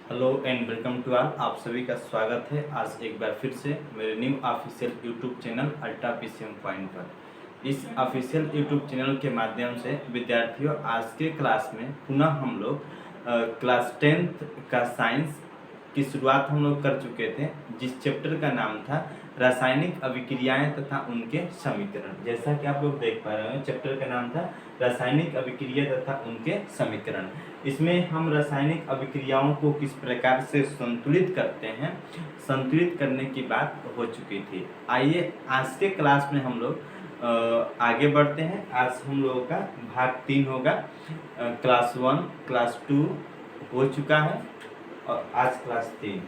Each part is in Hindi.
Hello and welcome to all. आप सभी का स्वागत है आज एक बार फिर से मेरे new official YouTube channel ultra PCM point पर। इस ऑफिशियल यूट्यूब चैनल के माध्यम से विद्यार्थियों आज के क्लास में पुनः हम लोग क्लास 10th का साइंस की शुरुआत हम लोग कर चुके थे, जिस चैप्टर का नाम था रासायनिक अभिक्रियाएं तथा उनके समीकरण। जैसा कि आप लोग देख पा रहे हैं, चैप्टर का नाम था रासायनिक अभिक्रिया तथा उनके समीकरण। इसमें हम रासायनिक अभिक्रियाओं को किस प्रकार से संतुलित करते हैं, संतुलित करने की बात हो चुकी थी। आइए आज के क्लास में हम लोग आगे बढ़ते हैं। आज हम लोगों का भाग 3 होगा। क्लास 1 क्लास 2 हो चुका है और आज क्लास 3।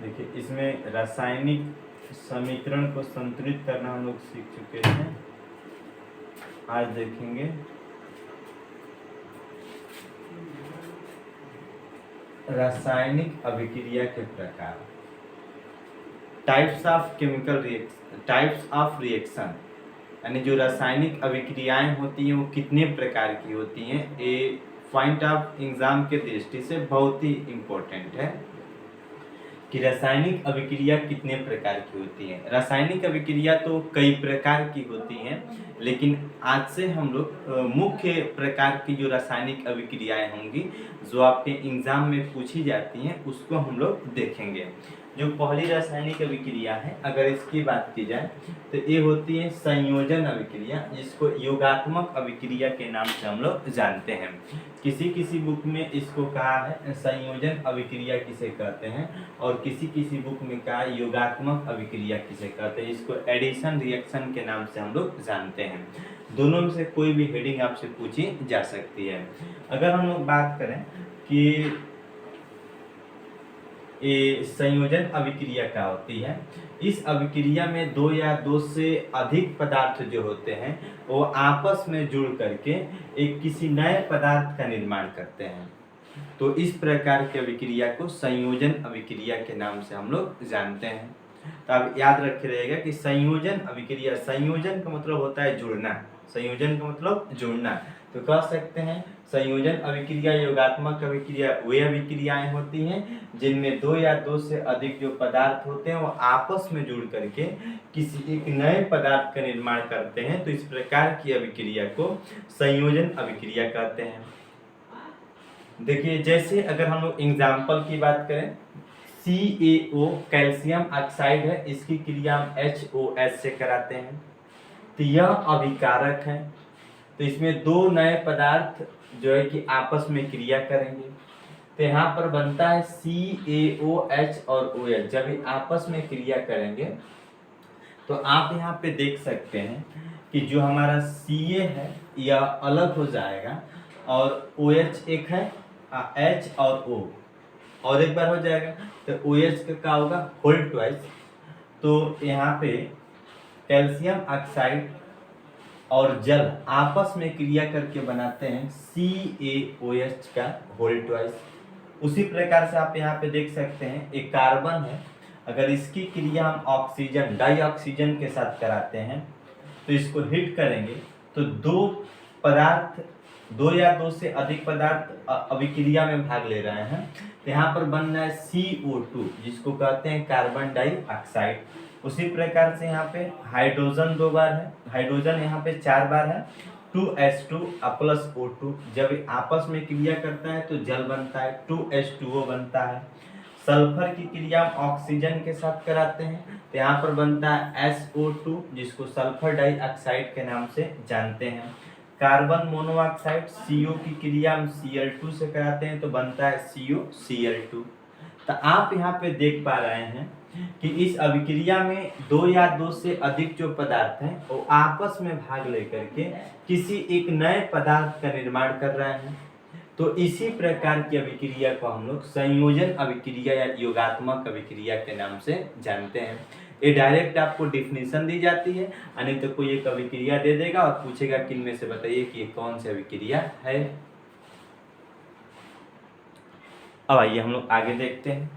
देखिए, इसमें रासायनिक समीकरण को संतुलित करना हम लोग सीख चुके हैं। आज देखेंगे रासायनिक अभिक्रिया के प्रकार, types of chemical reaction, types of reaction, यानी जो रासायनिक अभिक्रियाएं होती हैं वो कितने प्रकार की होती हैं। ये पॉइंट ऑफ एग्जाम के दृष्टि से बहुत ही इम्पोर्टेंट है कि रासायनिक अभिक्रिया कितने प्रकार की होती है। रासायनिक अभिक्रिया तो कई प्रकार की होती हैं, लेकिन आज से हम लोग मुख्य प्रकार की जो रासायनिक अभिक्रियाएं होंगी जो आपके एग्जाम में पूछी जाती हैं उसको हम लोग देखेंगे। जो पहली रासायनिक अभिक्रिया है, अगर इसकी बात की जाए तो ये होती है संयोजन अभिक्रिया, जिसको योगात्मक अभिक्रिया के नाम से हम लोग जानते हैं। किसी किसी बुक में इसको कहा है संयोजन अभिक्रिया किसे कहते हैं, और किसी किसी बुक में कहा योगात्मक अभिक्रिया किसे कहते हैं। इसको एडिशन रिएक्शन के नाम से हम लोग जानते हैं। दोनों में से कोई भी हेडिंग आपसे पूछी जा सकती है। अगर हम लोग बात करें कि ये संयोजन अभिक्रिया क्या होती है, इस अभिक्रिया में दो या दो से अधिक पदार्थ जो होते हैं वो आपस में जुड़ करके एक किसी नए पदार्थ का निर्माण करते हैं। तो इस प्रकार की अभिक्रिया को संयोजन अभिक्रिया के नाम से हम लोग जानते हैं। तो आप याद रखे रहेगा कि संयोजन अभिक्रिया, संयोजन का मतलब होता है जुड़ना, संयोजन का मतलब जुड़ना। तो कह सकते हैं संयोजन अभिक्रिया योगात्मक अभिक्रिया वे अभिक्रियाएं होती हैं जिनमें दो या दो से अधिक जो पदार्थ होते हैं वो आपस में जुड़ करके किसी एक नए पदार्थ का निर्माण करते हैं। तो इस प्रकार की अभिक्रिया को संयोजन अभिक्रिया कहते हैं। देखिए, जैसे अगर हम लोग एग्जाम्पल की बात करें, CaO कैल्शियम ऑक्साइड है, इसकी क्रिया हम HOS से कराते हैं, तो यह अभिकारक है। तो इसमें दो नए पदार्थ जो है कि आपस में क्रिया करेंगे, तो यहाँ पर बनता है CaOH और OH। जब ये आपस में क्रिया करेंगे तो आप यहाँ पे देख सकते हैं कि जो हमारा Ca है यह अलग हो जाएगा और OH एक है, H और O और एक बार हो जाएगा, तो OH का क्या होगा, होल ट्वाइस। तो यहाँ पे कैल्शियम ऑक्साइड और जल आपस में क्रिया करके बनाते हैं CaOH का होल ट्वाइस। उसी प्रकार से आप यहाँ पे देख सकते हैं एक कार्बन है, अगर इसकी क्रिया हम ऑक्सीजन डाइऑक्सीजन के साथ कराते हैं तो इसको हिट करेंगे तो दो पदार्थ, दो या दो से अधिक पदार्थ अभिक्रिया में भाग ले रहे हैं, तो यहाँ पर बन रहा है CO2 जिसको कहते हैं कार्बन डाइऑक्साइड। उसी प्रकार से यहाँ पे हाइड्रोजन दो बार है, हाइड्रोजन यहाँ पे 4 बार है, 2H2 प्लस O2। जब आपस में क्रिया करता है तो जल बनता है, 2H2O बनता है। सल्फर की क्रिया हम ऑक्सीजन के साथ कराते हैं तो यहाँ पर बनता है SO2 जिसको सल्फर डाइऑक्साइड के नाम से जानते हैं। कार्बन मोनोऑक्साइड CO की क्रिया हम Cl2 से कराते हैं तो बनता है COCl2। तो आप यहाँ पे देख पा रहे हैं कि इस अभिक्रिया में दो या दो से अधिक जो पदार्थ हैं वो आपस में भाग लेकर के किसी एक नए पदार्थ का निर्माण कर रहे हैं। तो इसी प्रकार की अभिक्रिया को हम लोग संयोजन अभिक्रिया या योगात्मक अभिक्रिया के नाम से जानते हैं। ये डायरेक्ट आपको डिफिनीशन दी जाती है, यानी तो कोई एक अभिक्रिया दे देगा और पूछेगा कि इनमें से बताइए कि ये कौन सी अभिक्रिया है। अब आइए हम लोग आगे देखते हैं।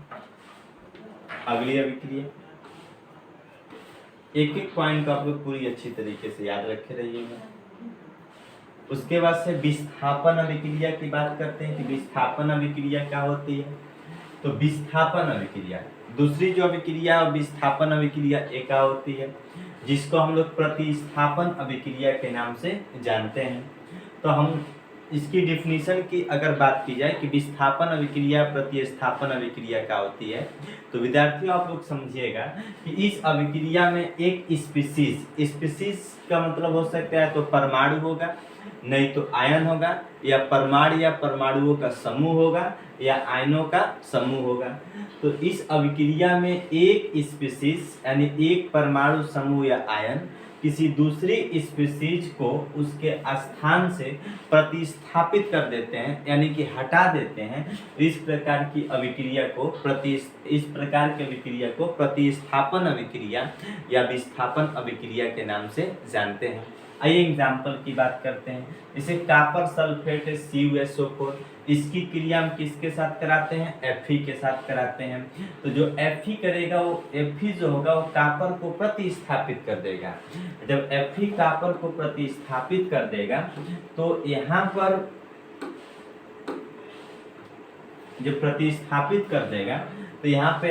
अगली अभिक्रिया, एक एक पॉइंट को आप लोग पूरी अच्छी तरीके से याद रखे रहिएगा। उसके बाद से विस्थापन अभिक्रिया की बात करते हैं कि विस्थापन अभिक्रिया क्या होती है। तो विस्थापन अभिक्रिया, दूसरी जो अभिक्रिया विस्थापन अभिक्रिया एक होती है, जिसको हम लोग प्रतिस्थापन अभिक्रिया के नाम से जानते हैं। तो हम इसकी डिफिनीशन की अगर बात की जाए कि विस्थापन अभिक्रिया प्रतिस्थापन अभिक्रिया क्या होती है, तो विद्यार्थियों आप लोग समझिएगा कि इस अभिक्रिया में एक स्पीसीज का मतलब हो सकता है तो परमाणु होगा, नहीं तो आयन होगा, या परमाणु या परमाणुओं का समूह होगा, या आयनों का समूह होगा। तो इस अभिक्रिया में एक स्पीसीज यानी एक परमाणु समूह या आयन किसी दूसरी स्पीसीज को उसके स्थान से प्रतिस्थापित कर देते हैं, यानी कि हटा देते हैं। इस प्रकार की अभिक्रिया को प्रतिस्थापन अभिक्रिया या विस्थापन अभिक्रिया के नाम से जानते हैं। आइए एग्जाम्पल की बात करते हैं। इसे कॉपर सल्फेट CuSO4, इसकी क्रिया हम किसके साथ कराते हैं? Fe के साथ कराते हैं। तो जो Fe करेगा वो Fe जो होगा वो कॉपर को प्रतिस्थापित कर देगा। जब Fe कॉपर को प्रतिस्थापित कर देगा तो यहाँ पर जो प्रतिस्थापित कर देगा तो यहाँ पे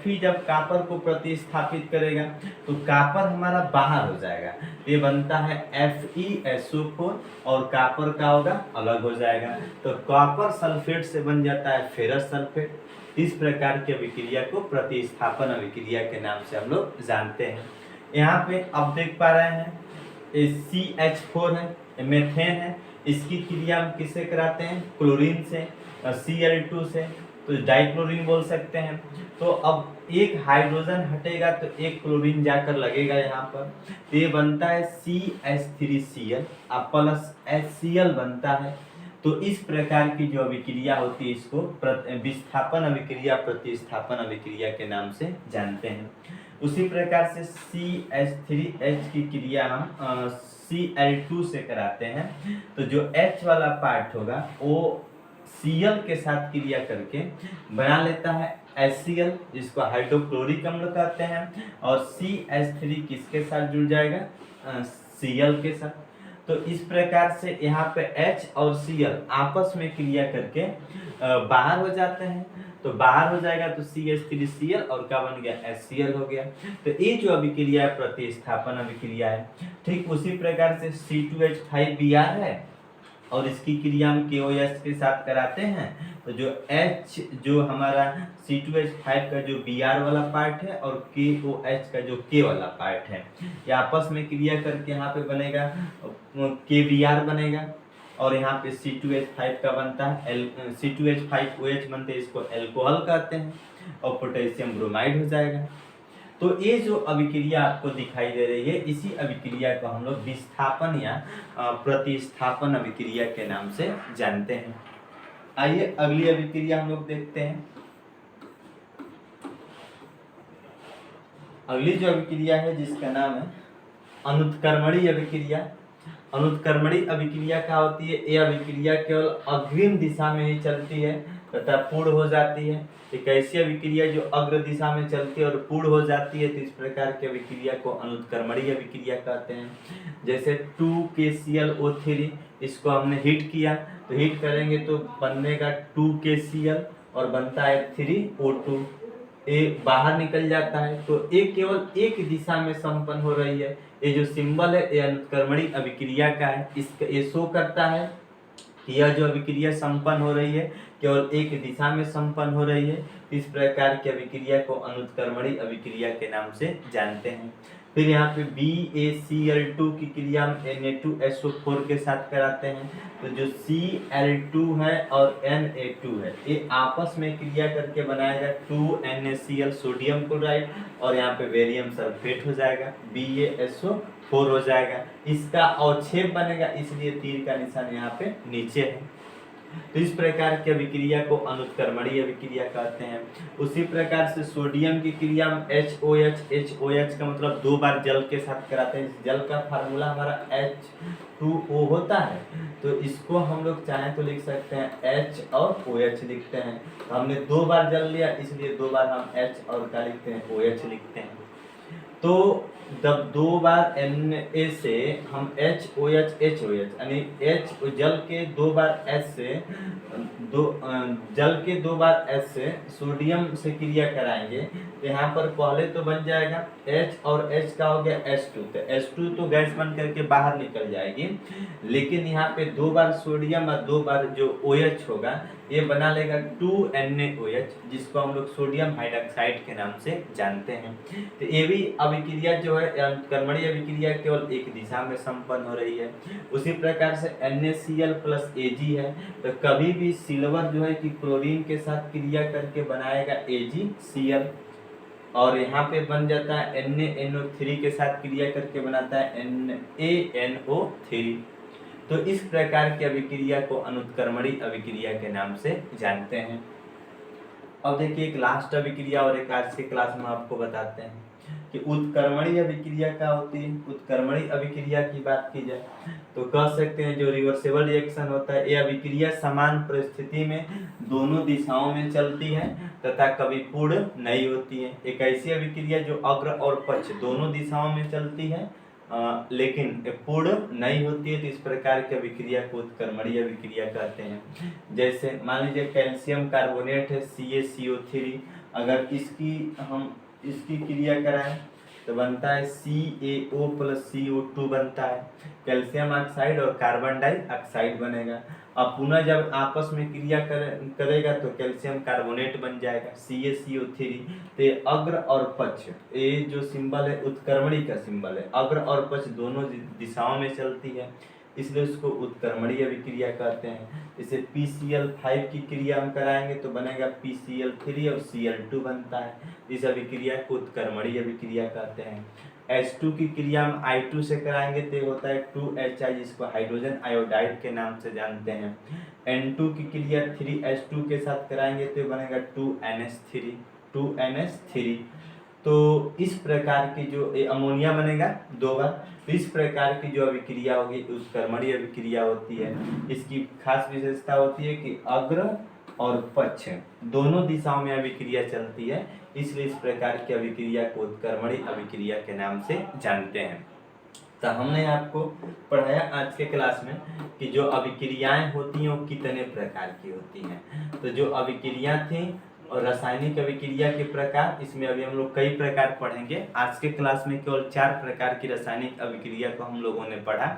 Fe जब कॉपर को प्रतिस्थापित करेगा तो कॉपर हमारा बाहर हो जाएगा, ये बनता है FeSO4 और कॉपर का होगा अलग हो जाएगा। तो कॉपर सल्फेट से बन जाता है फेरस सल्फेट। इस प्रकार की अभिक्रिया को प्रतिस्थापन अभिक्रिया के नाम से हम लोग जानते हैं। यहाँ पे अब देख पा रहे हैं CH4 है, मेथेन है, इसकी क्रिया हम किससे कराते हैं? क्लोरीन से, Cl2 से, तो डाइक्लोरीन बोल सकते हैं। तो अब एक हाइड्रोजन हटेगा तो एक क्लोरीन जाकर लगेगा यहाँ पर, तो ये बनता है CH3Cl प्लस HCl बनता है। तो इस प्रकार की जो अभिक्रिया होती है इसको विस्थापन अभिक्रिया प्रतिस्थापन अभिक्रिया के नाम से जानते हैं। उसी प्रकार से CH3H की क्रिया हम Cl2 से कराते हैं। तो जो H वाला पार्ट होगा वो Cl के साथ क्रिया करके बना लेता है HCl, जिसको हाइड्रोक्लोरिक अम्ल कहते हैं, और CH3 किसके साथ जुड़ जाएगा? Cl के साथ। तो इस प्रकार से यहाँ पे H और Cl आपस में क्रिया करके बाहर हो जाते हैं। तो बाहर हो जाएगा तो CH3Cl और क्या बन गया? HCl हो गया। तो ये जो अभिक्रिया है प्रतिस्थापन अभिक्रिया है। ठीक उसी प्रकार से C2H5Br है और इसकी क्रिया हम KOH के साथ कराते हैं। तो जो H जो हमारा C2H5 का जो Br वाला पार्ट है और KOH का जो K वाला पार्ट है, ये आपस में क्रिया करके यहाँ पे बनेगा KBr बनेगा, और यहाँ पे C2H5 का बनता है C2H5OH बनते हैं, इसको अल्कोहल कहते हैं, और पोटेशियम ब्रोमाइड हो जाएगा। तो ये जो अभिक्रिया आपको दिखाई दे रही है, इसी अभिक्रिया को हम लोग विस्थापन या प्रतिस्थापन अभिक्रिया के नाम से जानते हैं। आइए अगली अभिक्रिया हम लोग देखते हैं। अगली जो अभिक्रिया है जिसका नाम है अनुत्क्रमणीय अभिक्रिया। अनुत्क्रमणीय अभिक्रिया क्या होती है? ये अभिक्रिया केवल अग्रिम दिशा में ही चलती है तथा पूर्ण हो जाती है। एक ऐसी अभिक्रिया जो अग्र दिशा में चलती है और पूर्ण हो जाती है, तो इस प्रकार की अभिक्रिया को अनुत्क्रमणीय अभिक्रिया कहते हैं। जैसे 2KClO3, इसको हमने हीट किया तो हीट करेंगे तो बनेगा 2KCl और बनता है 3O2, ये बाहर निकल जाता है। तो ये केवल एक दिशा में संपन्न हो रही है। ये जो सिंबल है ये अनुत्क्रमणीय अभिक्रिया का है। इसका ये शो करता है कि यह जो अभिक्रिया संपन्न हो रही है केवल एक दिशा में संपन्न हो रही है। इस प्रकार की अभिक्रिया को अनुत्क्रमणीय अभिक्रिया के नाम से जानते हैं। फिर यहाँ पे BaCl2 की क्रिया हम Na2SO4 के साथ कराते हैं। तो जो Cl2 है और Na2 है ये आपस में क्रिया करके बनाएगा 2NaCl सोडियम क्लोराइड, और यहाँ पे बेरियम सल्फेट हो जाएगा, BaSO4 हो जाएगा। इसका अवक्षेप बनेगा, इसलिए तीर का निशान यहाँ पे नीचे है। तो इस प्रकार की अभिक्रिया को अनुत्क्रमणीय अभिक्रिया कहते हैं। उसी प्रकार से सोडियम की क्रिया में HOH का मतलब 2 बार जल के साथ कराते हैं। इस जल का फार्मूला हमारा H2O होता है, तो इसको हम लोग चाहें तो लिख सकते हैं H और OH लिखते हैं। तो हमने 2 बार जल लिया, इसलिए 2 बार हम H और क्या लिखते हैं, OH लिखते हैं। तो जब 2 बार Na से हम HOH यानी H जल के 2 बार H से जल के 2 बार H से सोडियम से क्रिया कराएंगे, तो यहाँ पर पहले तो बन जाएगा H और H का हो गया H2, तो H2 तो गैस बन करके बाहर निकल जाएगी, लेकिन यहाँ पे 2 बार सोडियम और 2 बार जो OH होगा ये बना लेगा 2NaOH, जिसको हम लोग सोडियम हाइड्रॉक्साइड के नाम से जानते हैं। तो ये भी अभिक्रिया जो है कर्मणीय अभिक्रिया केवल एक दिशा में संपन्न हो रही है। उसी प्रकार से NaCl प्लस Ag है, तो कभी भी सिल्वर जो है कि क्लोरीन के साथ क्रिया करके बनाएगा AgCl, और यहाँ पे बन जाता है NaNO3 के साथ क्रिया करके बनाता है NaNO3। तो इस प्रकार की अभिक्रिया को अनुत्क्रमणीय अभिक्रिया के नाम से जानते हैं। अब देखिए एक लास्ट अभिक्रिया और एक आज के क्लास में आपको बताते हैं कि उत्क्रमणीय अभिक्रिया क्या होती है। उत्क्रमणीय अभिक्रिया की बात की जाए तो कह सकते हैं जो रिवर्सेबल रिएक्शन होता है, ये अभिक्रिया समान परिस्थिति में दोनों दिशाओं में चलती है तथा कभी पूर्ण नहीं होती है। एक ऐसी अभिक्रिया जो अग्र और पक्ष दोनों दिशाओं में चलती है लेकिन पूर्ण नहीं होती है, तो इस प्रकार की अभिक्रिया को उत्क्रमणीय अभिक्रिया कहते हैं। जैसे मान लीजिए कैल्शियम कार्बोनेट है CaCO3, अगर इसकी क्रिया कराएं तो बनता है CaO प्लस CO2 बनता है, कैल्शियम ऑक्साइड और कार्बन डाइऑक्साइड बनेगा। अब पुनः जब आपस में क्रिया करेगा तो कैल्शियम कार्बोनेट बन जाएगा CaCO3। तो अग्र और पक्ष, ये जो सिंबल है उत्क्रमणीय का सिंबल है, अग्र और पक्ष दोनों दिशाओं में चलती है, इसलिए उसको उत्क्रमणीय अभिक्रिया कहते हैं। जैसे PCl5 की क्रिया हम कराएंगे तो बनेगा PCl3 और Cl2 बनता है, इस अभिक्रिया को उत्क्रमणीय अभिक्रिया कहते हैं। H2 की क्रिया हम I2 से कराएंगे तो होता है 2HI, जिसको हाइड्रोजन आयोडाइड के नाम से जानते हैं। N2 की क्रिया 3H2 के साथ कराएंगे तो बनेगा 2NH3। तो इस प्रकार की जो अमोनिया बनेगा 2 बार, तो इस प्रकार की जो अभिक्रिया होगी उत्क्रमणीय अभिक्रिया होती है। इसकी खास विशेषता होती है कि अग्र और पक्ष दोनों दिशाओं में अभिक्रिया चलती है, इसलिए इस प्रकार की अभिक्रिया को उत्क्रमणीय अभिक्रिया के नाम से जानते हैं। तो हमने आपको पढ़ाया आज के क्लास में कि जो अभिक्रियाएं होती हैं वो कितने प्रकार की होती हैं। तो जो अभिक्रिया थी और रासायनिक अभिक्रिया के प्रकार, इसमें अभी हम लोग कई प्रकार पढ़ेंगे। आज के क्लास में केवल 4 प्रकार की रासायनिक अभिक्रिया को हम लोगों ने पढ़ा।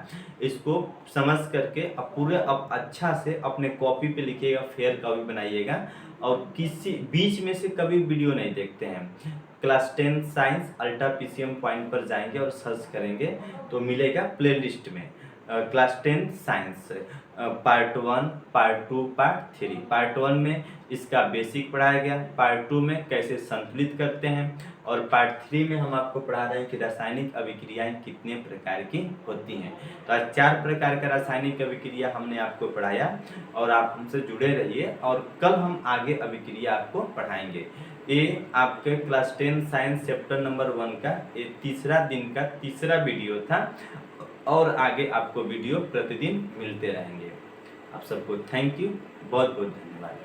इसको समझ करके अब अच्छा से अपने कॉपी पे लिखिएगा, फेयर कॉपी बनाइएगा, और किसी बीच में से कभी वीडियो नहीं देखते हैं। Class 10 science ultra PCM point पर जाएंगे और सर्च करेंगे तो मिलेगा प्लेलिस्ट में class 10 science part 1, part 2, part 3। Part 1 में इसका बेसिक पढ़ाया गया, पार्ट 2 में कैसे संतुलित करते हैं, और पार्ट 3 में हम आपको पढ़ा रहे हैं कि रासायनिक अभिक्रियाएं कितने प्रकार की होती हैं। तो आज 4 प्रकार का रासायनिक अभिक्रिया हमने आपको पढ़ाया, और आप हमसे जुड़े रहिए, और कल हम आगे अभिक्रिया आपको पढ़ाएंगे। ये आपके क्लास 10 साइंस चैप्टर नंबर 1 का ये तीसरा दिन का तीसरा वीडियो था, और आगे आपको वीडियो प्रतिदिन मिलते रहेंगे। आप सबको थैंक यू, बहुत बहुत धन्यवाद।